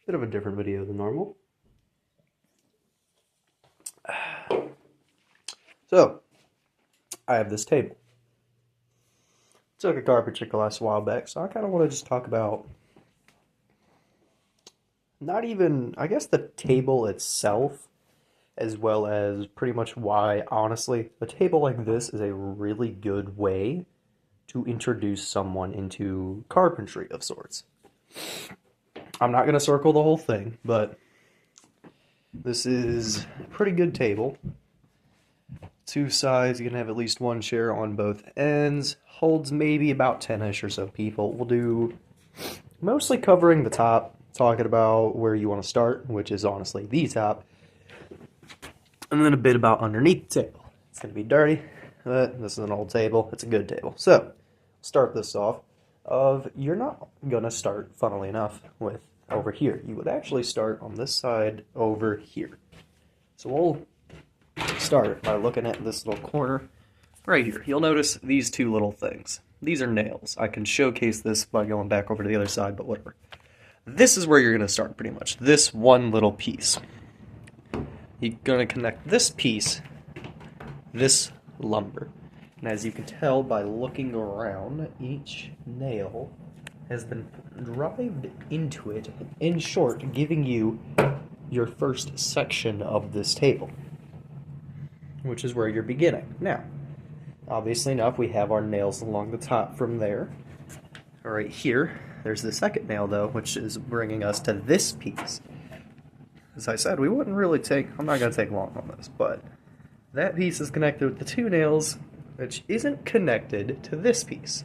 Bit of a different video than normal. So, I have this table. Took a carpenter class a while back, so I kind of want to just talk about not even, I guess, the table itself, as well as pretty much why, honestly, a table like this is a really good way to introduce someone into carpentry of sorts. I'm not going to circle the whole thing, but this is a pretty good table. Two sides, you can have at least one chair on both ends. Holds maybe about 10-ish or so people. We'll do mostly covering the top, talking about where you want to start, which is honestly the top, and then a bit about underneath the table. It's going to be dirty, but this is an old table. It's a good table. So, start this off you're not going to start, funnily enough, with over here. You would actually start on this side over here. So we'll start by looking at this little corner right here. You'll notice these two little things. These are nails. I can showcase this by going back over to the other side, but whatever. This is where you're going to start, pretty much. This one little piece. You're going to connect this piece, this lumber. And as you can tell by looking around, each nail has been driven into it, in short, giving you your first section of this table, which is where you're beginning. Now, obviously enough, we have our nails along the top from there. Right here, there's the second nail, though, which is bringing us to this piece. As I said, we wouldn't really I'm not going to take long on this, but that piece is connected with the two nails, which isn't connected to this piece.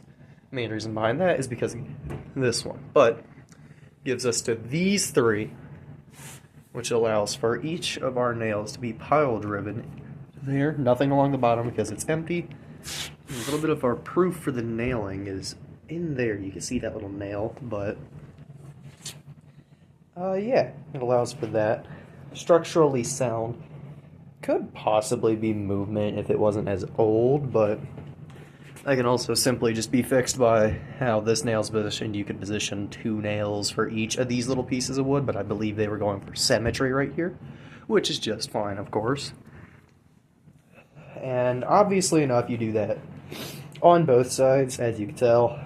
The main reason behind that is because this one, but gives us to these three, which allows for each of our nails to be pile driven there, nothing along the bottom because it's empty. A little bit of our proof for the nailing is in there. You can see that little nail, but yeah, it allows for that. Structurally sound. Could possibly be movement if it wasn't as old, but I can also simply just be fixed by how this nail's positioned. You could position two nails for each of these little pieces of wood, but I believe they were going for symmetry right here, which is just fine, of course. And obviously enough, you do that on both sides, as you can tell.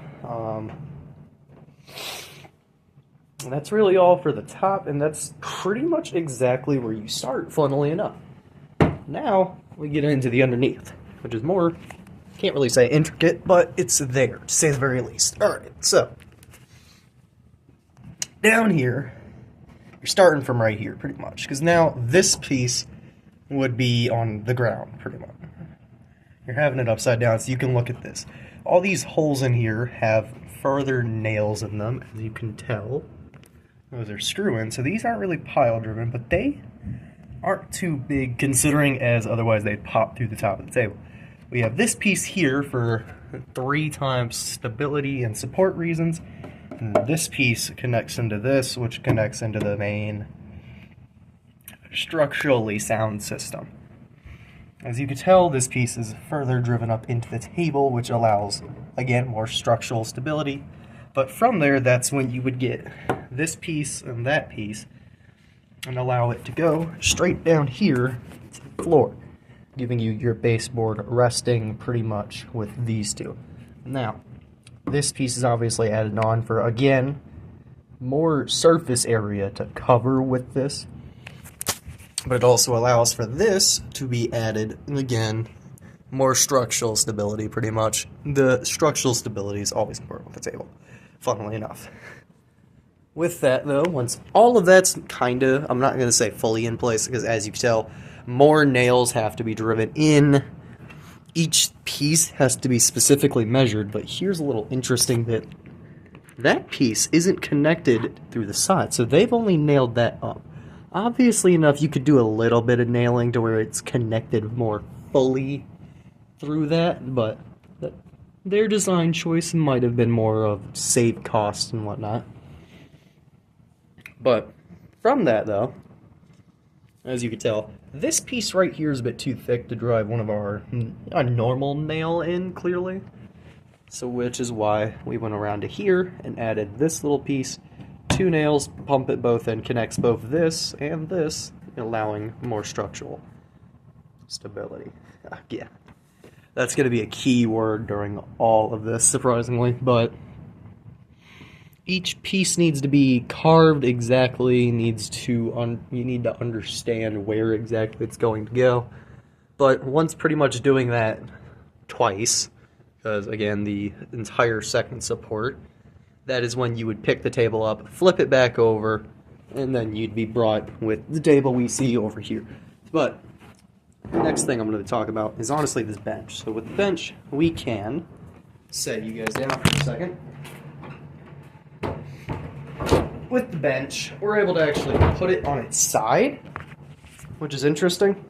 And that's really all for the top, and that's pretty much exactly where you start, funnily enough. Now, we get into the underneath, which is more, can't really say intricate, but it's there, to say the very least. Alright, so, down here, you're starting from right here, pretty much, because now this piece would be on the ground, pretty much. You're having it upside down, so you can look at this. All these holes in here have further nails in them, as you can tell. Those are screw-in, so these aren't really pile-driven, but they aren't too big, considering as otherwise they'd pop through the top of the table. We have this piece here for 3 times stability and support reasons, and this piece connects into this, which connects into the main structurally sound system. As you can tell, this piece is further driven up into the table, which allows, again, more structural stability. But from there, that's when you would get this piece and that piece, and allow it to go straight down here to the floor, giving you your baseboard resting pretty much with these two. Now, this piece is obviously added on for, again, more surface area to cover with this, but it also allows for this to be added, and again, more structural stability pretty much. The structural stability is always important with the table, funnily enough. With that, though, once all of that's kinda, I'm not going to say fully in place, because as you can tell, more nails have to be driven in. Each piece has to be specifically measured, but here's a little interesting bit. That piece isn't connected through the side, so they've only nailed that up. Obviously enough, you could do a little bit of nailing to where it's connected more fully through that, but their design choice might have been more of save cost and whatnot. But from that, though, as you can tell, this piece right here is a bit too thick to drive a normal nail in, clearly. So which is why we went around to here and added this little piece two nails, pump it both in, connects both this and this, allowing more structural stability. Yeah, that's going to be a key word during all of this, surprisingly, but each piece needs to be carved exactly, you need to understand where exactly it's going to go. But once pretty much doing that twice, because again, the entire second support, that is when you would pick the table up, flip it back over, and then you'd be brought with the table we see over here. But the next thing I'm going to talk about is honestly this bench. So with the bench, we can set you guys down for a second. With the bench, we're able to actually put it on its side, which is interesting.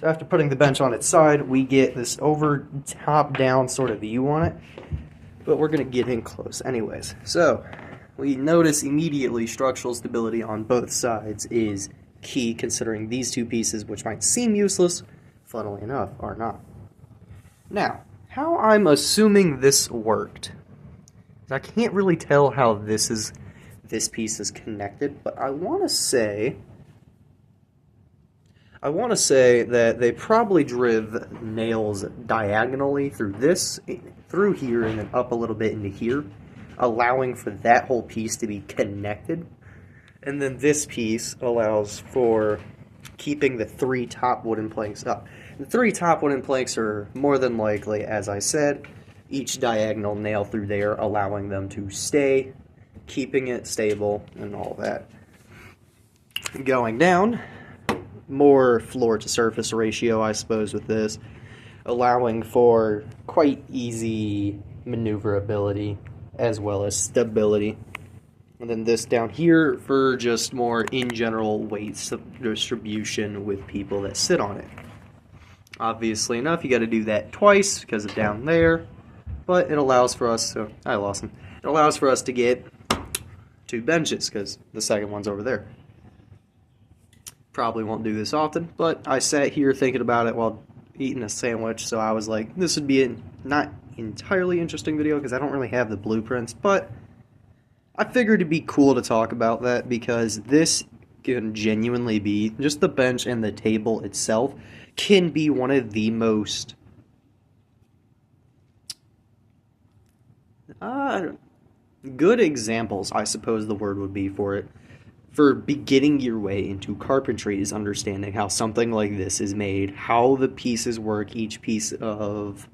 So after putting the bench on its side, we get this over top down sort of view on it, but we're going to get in close anyways. So we notice immediately structural stability on both sides is key, considering these two pieces, which might seem useless, funnily enough, are not. Now, how I'm assuming this worked, I can't really tell how this piece is connected, but I want to say that they probably drive nails diagonally through here, and then up a little bit into here, allowing for that whole piece to be connected. And then this piece allows for keeping the three top wooden planks up. The three top wooden planks are more than likely, as I said, each diagonal nail through there, allowing them to stay, keeping it stable, and all that. Going down, more floor to surface ratio, I suppose, with this, allowing for quite easy maneuverability as well as stability. And then this down here for just more in general weight distribution with people that sit on it. Obviously enough, you got to do that twice because of down there, but it allows for us, so I lost them. It allows for us to get two benches because the second one's over there. Probably won't do this often, but I sat here thinking about it while eating a sandwich, so I was like, this would be a not entirely interesting video because I don't really have the blueprints, but I figured it'd be cool to talk about that because this can genuinely be, just the bench and the table itself, can be one of the most good examples, I suppose the word would be for it, for beginning your way into carpentry, is understanding how something like this is made, how the pieces work, each piece of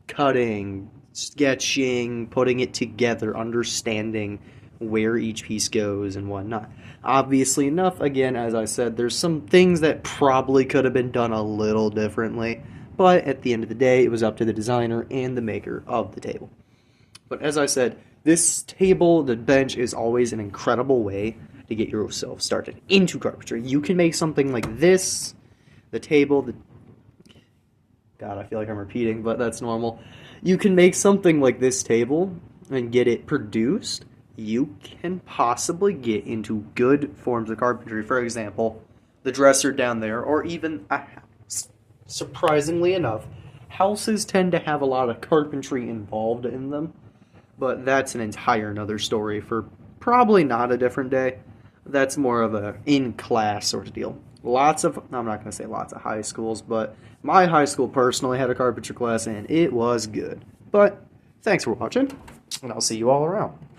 cutting, sketching, putting it together, understanding where each piece goes and whatnot. Obviously enough, again, as I said, there's some things that probably could have been done a little differently, but at the end of the day, it was up to the designer and the maker of the table. But as I said, this table, the bench, is always an incredible way to get yourself started into carpentry. You can make something like this, the table, God, I feel like I'm repeating, but that's normal. You can make something like this table and get it produced. You can possibly get into good forms of carpentry. For example, the dresser down there, or even a house. Surprisingly enough, houses tend to have a lot of carpentry involved in them, but that's an entire another story for probably not a different day. That's more of a in-class sort of deal. I'm not going to say lots of high schools, but my high school personally had a carpentry class, and it was good. But thanks for watching, and I'll see you all around.